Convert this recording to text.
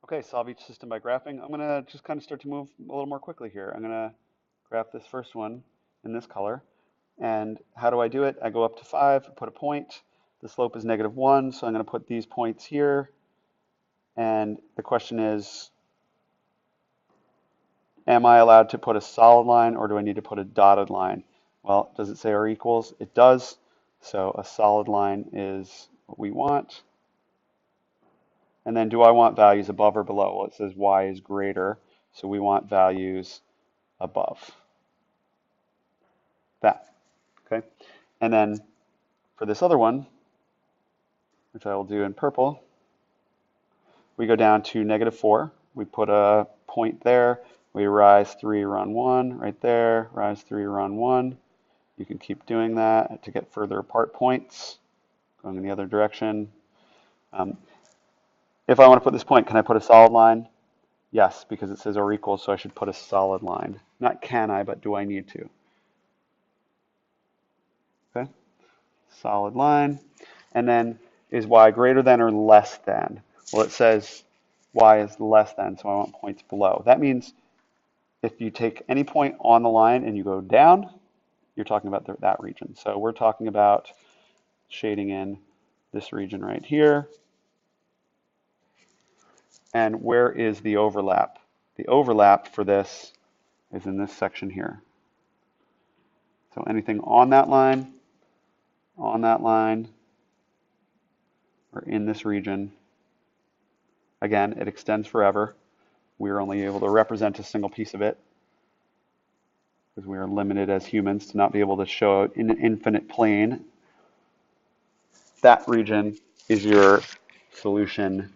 Okay, solve each system by graphing. I'm gonna just kind of start to move a little more quickly here. I'm gonna graph this first one in this color. And how do I do it? I go up to 5, put a point. The slope is -1, so I'm gonna put these points here. And the question is, am I allowed to put a solid line or do I need to put a dotted line? Well, does it say are equals? It does. So a solid line is what we want. And then do I want values above or below? Well, it says y is greater, so we want values above that, okay? And then for this other one, which I will do in purple, we go down to -4. We put a point there. We rise 3, run 1 right there, rise 3, run 1. You can keep doing that to get further apart points, going in the other direction. If I want to put this point, can I put a solid line? Yes, because it says or equals, so I should put a solid line. Not can I, but do I need to? Okay, solid line. And then is y greater than or less than? Well, it says y is less than, so I want points below. That means if you take any point on the line and you go down, you're talking about that region. So we're talking about shading in this region right here. And where is the overlap? The overlap for this is in this section here. So anything on that line, or in this region, again, it extends forever. We're only able to represent a single piece of it because we are limited as humans to not be able to show it in an infinite plane. That region is your solution